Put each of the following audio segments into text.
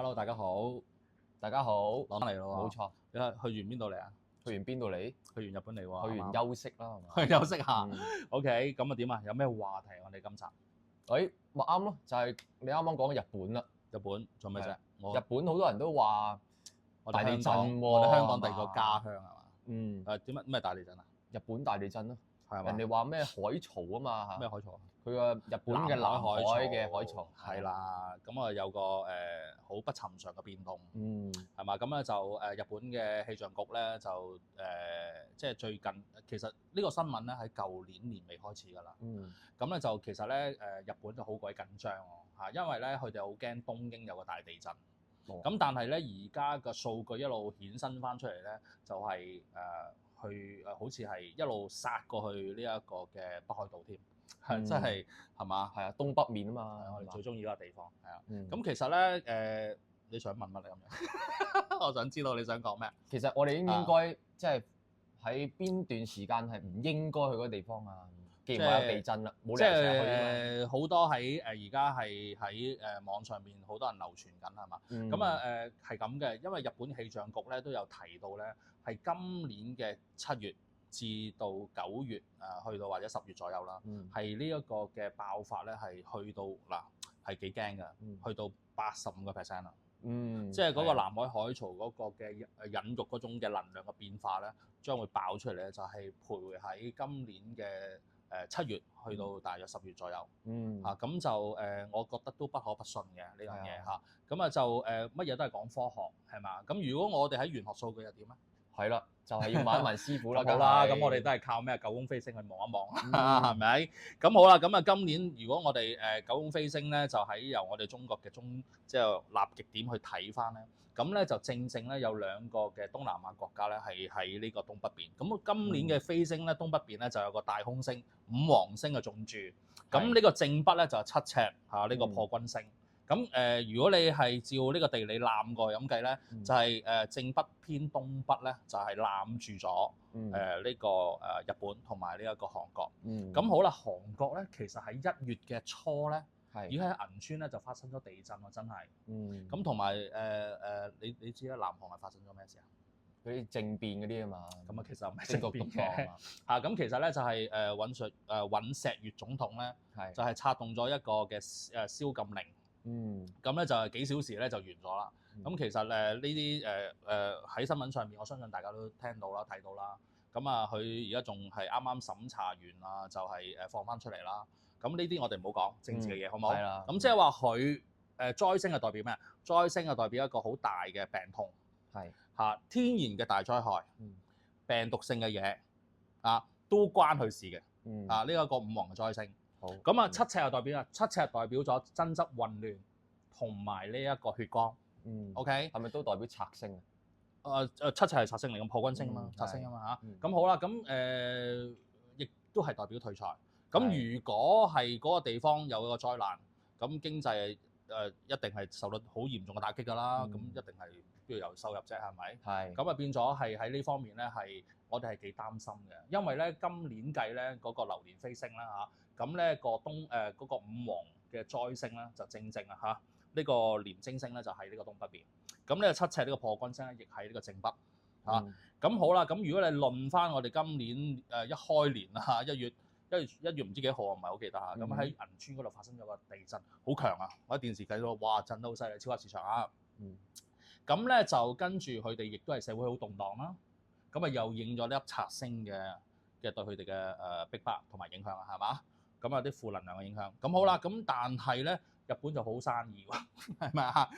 Hello，大家好，大家好，攞翻嚟咯喎。冇錯，你係去完邊度嚟啊？去完邊度嚟？去完日本嚟喎。去完啱啱休息啦，係嘛？去休息下。嗯 OK，咁啊點啊？有咩話題我哋今集？咪啱咯，就係你啱啱講嘅日本啦。日本做咩啫？日本好多人都話我大地震喎，我哋香港第二個係嘛家鄉係嘛？點乜咩大地震啊？日本大地震咯，係嘛？人哋話咩海潮啊嘛，咩海潮啊？佢個日本嘅南海嘅海潮係啦，咁啊有個好不尋常嘅變動，係嘛？咁咧就日本嘅氣象局咧就即係最近其實呢個新聞咧喺舊年年尾開始㗎啦。咁咧就其實咧日本就好鬼緊張喎，因為咧佢哋好驚東京有個大地震。咁但係咧而家嘅數據一路衍生翻出嚟咧，就係去好似係一路殺過去呢一個嘅北海道添。係真係係嘛？係啊，東北面啊嘛，我哋最中意嗰個地方係啊。咁咁其實咧你想問乜你咁樣？我想知道你想講咩？其實我哋應唔應該即係喺邊段時間係唔應該去嗰個地方啊？既然話有地震啦，冇理由成日去啊嘛。好多喺而家係喺網上面好多人流傳緊係嘛？咁係咁嘅，因為日本氣象局咧都有提到咧，係今年嘅7月至到9月去到或者10月左右啦，係呢一個嘅爆發咧係去到嗱係幾驚㗎，去到85%啦。即係嗰個南海海潮嗰個嘅引育嗰種嘅能量嘅變化咧，將會爆出嚟咧，就係徘徊喺今年嘅7月去到大約10月左右。咁就我覺得都不可不信嘅呢樣嘢嚇。咁啊就乜嘢都係講科學係嘛？咁如果我哋喺玄學數據又點咧？係啦，就係要問一問師傅啦。好啦，咁我哋都係靠咩九宮飛星去望一望，係咪？咁好啦，咁啊今年如果我哋九宮飛星咧，就喺由我哋中國嘅即係立極點去睇翻咧，咁咧就正咧有兩個嘅東南亞國家咧係喺呢個東北邊。咁今年嘅飛星咧，東北邊咧就有個大空星五黃星嘅重注，咁呢個正北咧就係7赤嚇呢個破軍星。咁如果你係照呢個地理攬過咁計咧，就係正北偏東北咧，就係攬住咗呢個日本同埋呢一個韓國。咁好啦，韓國咧其實喺1月嘅初咧，已經喺銀川咧就發生咗地震喎，真係。咁同埋你知啦，南韓係發生咗咩事啊？嗰啲政變嗰啲啊嘛。咁其實唔係政變嘅咁其實咧就係尹錫悅總統咧，就係策動咗一個嘅宵禁令。咁咧就係幾小時咧就完咗啦。咁其實呢啲喺新聞上面，我相信大家都聽到啦、睇到啦。咁啊，佢而家仲係啱啱審查完啦，就係放翻出嚟啦。咁呢啲我哋唔好講政治嘅嘢，好唔好？咁即係話佢災星係代表咩？災星係代表一個好大嘅病痛，天然嘅大災害，病毒性嘅嘢都關佢事嘅。呢一個五黃嘅災星。咁啊，7赤又代表啊，7赤代表咗爭執混亂同埋呢一個血光。OK，係咪都代表賊星啊？7赤係賊星嚟，咁破軍星嘛，賊星啊嘛嚇。咁好啦，咁亦都係代表退財。咁如果係嗰個地方有個災難，咁經濟一定係受到好嚴重嘅打擊㗎啦。咁一定係都要有收入啫，係咪？咁啊變咗係喺呢方面咧，係我哋係幾擔心嘅，因為咧今年計咧嗰個流年飛星啦嚇，咁咧個嗰個五黃嘅災星咧就正啊呢個廉貞星咧就喺呢個東北邊，咁呢個7赤呢個破軍星咧亦喺呢個正北咁好啦，咁如果你論翻我哋今年一開年啦1月唔知幾號我唔係好記得咁喺銀川嗰度發生咗個地震，好強啊！我喺電視睇到，哇，震得好犀利，超級市場啊！咁咧就跟住佢哋亦都係社會好動盪啦，咁啊又應咗呢粒賊星嘅對佢哋嘅逼迫同埋影響啊，係嘛？咁啊啲負能量嘅影響。咁好啦，咁但係咧日本就好生意喎，係咪啊？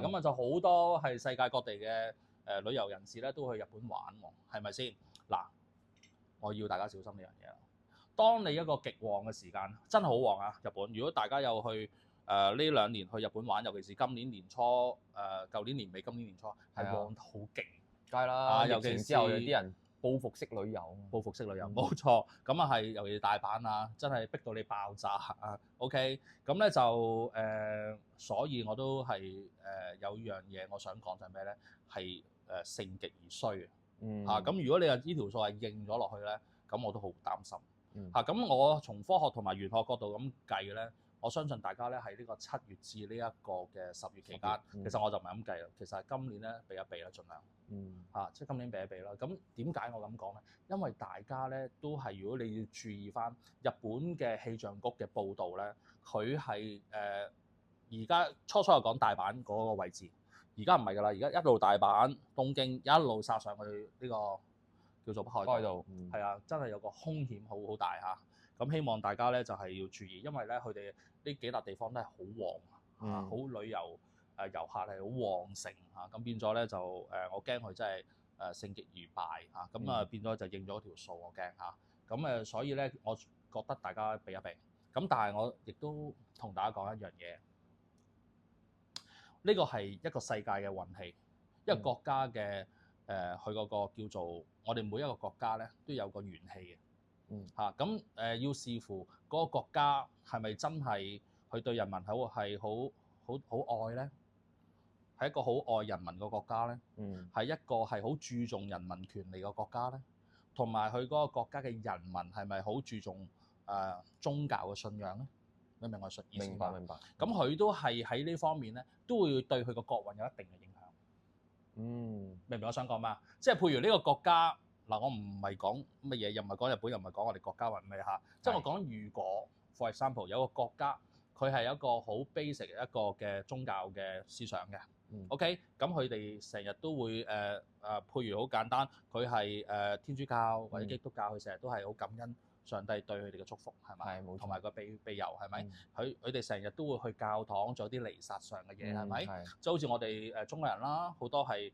咁啊就好多係世界各地嘅旅遊人士咧都去日本玩喎，係咪先？嗱，我要大家小心呢樣嘢啦。當你一個極旺嘅時間，真係好旺啊！日本，如果大家有去呢2年去日本玩，尤其是今年年初舊年年尾、今年年初係旺得好勁，梗係啦。尤其是之後有啲人報復式旅遊，冇錯。咁啊係，尤其是大阪啊，真係逼到你爆炸啊。OK，咁咧就所以我都係有樣嘢我想講就係咩咧？係盛極而衰咁如果你話呢條數係應咗落去咧，咁我都好擔心。咁我從科學同埋玄學角度咁計咧，我相信大家咧喺呢個7月至呢一個嘅10月期間，其實我就唔係咁計啦。其實係今年咧避一避啦，盡量即係今年避一避啦。咁點解我咁講咧？因為大家咧都係如果你要注意翻日本嘅氣象局嘅報導咧，佢係而家初又講大阪嗰個位置，而家唔係㗎啦，而家一路大阪、東京一路殺上去呢個叫做北海道，係啊，真係有個風險好大嚇。咁希望大家咧就係要注意，因為咧佢哋呢幾笪地方都係好旺好旅遊遊客係好旺盛咁變咗咧就我驚佢真係盛極而敗咁變咗就應咗條數，我驚咁所以咧我覺得大家避一避。咁但係我亦都同大家講一樣嘢，呢個係一個世界嘅運氣，一個國家嘅佢嗰個叫做我哋每一個國家咧都有個元氣嘅。咁要視乎嗰個國家係咪真係佢對人民係好愛咧？係一個好愛人民嘅國家咧？係一個係好注重人民權利嘅國家咧？同埋佢嗰個國家嘅人民係咪好注重宗教嘅信仰咧？你明我意思嗎？明白。咁佢都係喺呢方面咧，都會對佢個國運有一定嘅影響。明唔明我想講咩？即係譬如呢個國家。嗱，我唔係講乜嘢，又唔係講日本，又唔係講我哋國家或咩即係我講如果 for example 有個國家，佢係一個好 basic 一個嘅宗教嘅思想嘅，OK，咁佢哋成日都會譬如好簡單，佢係天主教或者基督教，佢成日都係好感恩上帝對佢哋嘅祝福，係咪？係，同埋個庇佑係咪？佢哋成日都會去教堂做啲彌撒上嘅嘢，係咪？即係好似我哋中國人啦，好多係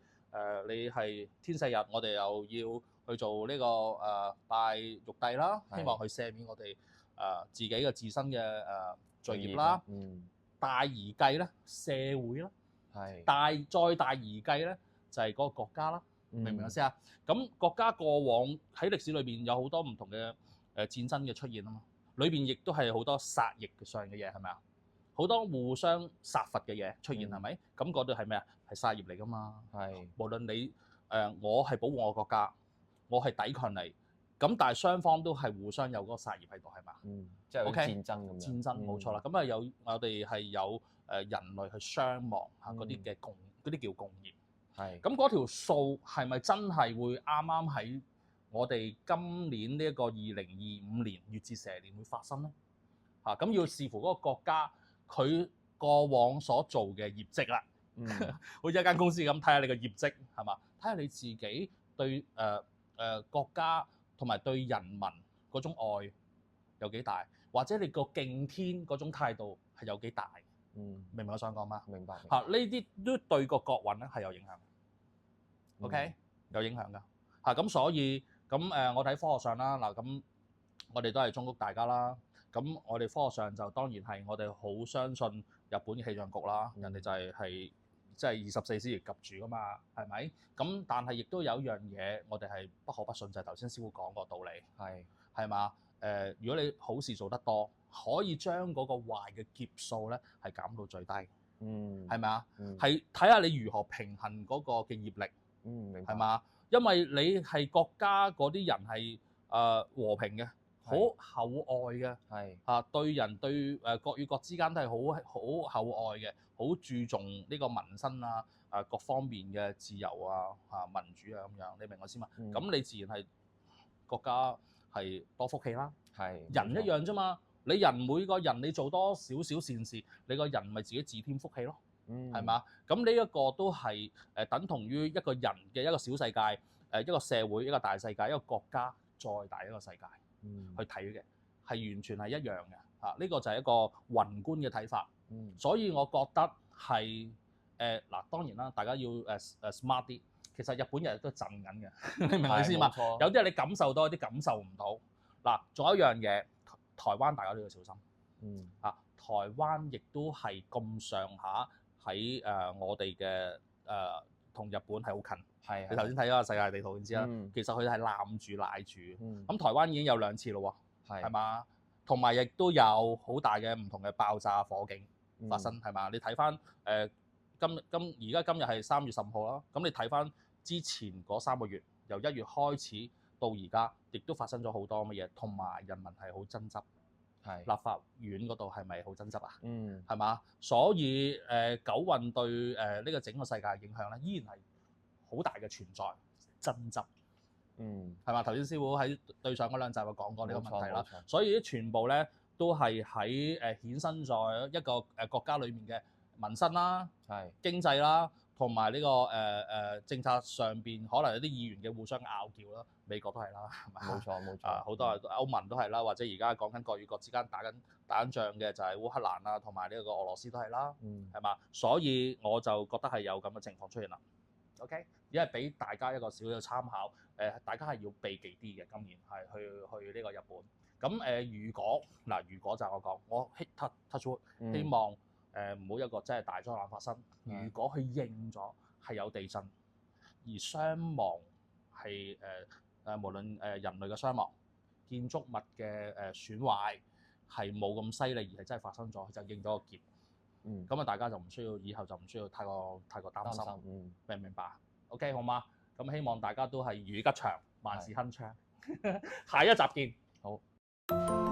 你係天赦日，我哋又要去做呢個拜玉帝啦，希望去赦免我哋自己嘅自身嘅罪孽啦。大而計咧，社會啦，再大而計咧，就係嗰個國家啦。明唔明我先啊？咁國家過往喺歷史裏邊有好多唔同嘅戰爭嘅出現啊嘛，裏邊亦都係好多殺戮上嘅嘢，係咪啊？好多互相殺伐嘅嘢出現係咪？咁嗰度係咩啊？係殺業嚟㗎嘛。無論你我係保護我國家。我係抵抗你，咁但係雙方都係互相有嗰個殺業喺度，係嘛？即係戰爭咁樣。戰爭冇錯啦，咁有我哋係有人類去傷亡嗰啲嘅嗰啲叫共業。咁嗰條數係咪真係會啱啱喺我哋今年呢一個2025年月至蛇年會發生咧？咁要視乎嗰個國家佢過往所做嘅業績啦。好似一間公司咁，睇下你個業績係嘛？睇下你自己對國家同埋對人民嗰種愛有幾大，或者你個敬天嗰種態度係有幾大？明唔明我想講嗎？明白。呢啲都對個國運咧係有影響。OK，有影響㗎。咁所以咁我睇科學上啦，嗱咁我哋都係忠告大家啦。咁我哋科學上就當然係我哋好相信日本嘅氣象局啦，人哋就係即係24小時及住㗎嘛，係咪？咁但係亦都有一樣嘢，我哋係不可不信，就係頭先師傅講個道理，係嘛？如果你好事做得多，可以將嗰個壞嘅劫數咧係減到最低，係咪啊？係睇下你如何平衡嗰個嘅業力，明白，係嘛？因為你係國家嗰啲人係和平嘅。好厚愛嘅，對人對國與國之間都係好厚愛嘅，好注重呢個民生各方面嘅自由民主咁樣，你明我先嘛？咁你自然係國家係多福氣啦，人一樣啫嘛。你人每個人你做多少少善事，你個人咪自己自添福氣咯，係嘛？咁呢一個都係等同於一個人嘅一個小世界，一個社會一個大世界，一個國家再大一個世界。去睇嘅係完全係一樣嘅，呢個就係一個宏觀嘅睇法。所以我覺得係嗱，當然啦，大家要smart 啲。其實日本人都震緊嘅，你明我意思嘛？有啲係你感受到，有啲感受唔到。嗱，仲有一樣嘢，台灣大家都要小心。台灣亦都係咁上下喺我哋嘅同日本係好近。你頭先睇嗰個世界地圖，你知啦。其實佢係攬住賴住。咁台灣已經有2次咯喎，係嘛？同埋亦都有好大嘅唔同嘅爆炸火警發生，係嘛？你睇翻而家今日係3月10號啦。咁你睇翻之前嗰3個月，由1月開始到而家，亦都發生咗好多乜嘢，同埋人民係好爭執，立法院嗰度係咪好爭執啊？嗯，係嘛？所以九運對呢個整個世界嘅影響咧，依然係好大嘅存在爭執。係嘛？頭先師傅喺對上嗰兩集有講過呢個問題啦，所以全部咧都係喺衍生在一個國家裏面嘅民生啦、經濟啦，同埋呢個政策上邊可能有啲議員嘅互相拗撬啦，美國都係啦，係咪？冇錯，好多歐盟都係啦，或者而家講緊國與國之間打緊仗嘅就係烏克蘭啊，同埋呢個俄羅斯都係啦，係嘛？所以我就覺得係有咁嘅情況出現啦。OK， 只係俾大家一個小小參考，大家係要避忌啲嘅，今年係去呢個日本。咁如果就我 touch wood，希望唔好一個真係大災難發生。如果佢認咗係有地震，而傷亡係無論人類嘅傷亡、建築物嘅損壞係冇咁犀利，而係真係發生咗，就認咗個劫。咁大家就唔需要，以後就唔需要太過擔心。明唔明白 ？OK， 好嗎？咁希望大家都係如意吉祥，萬事鏗鏘。下一集見。好。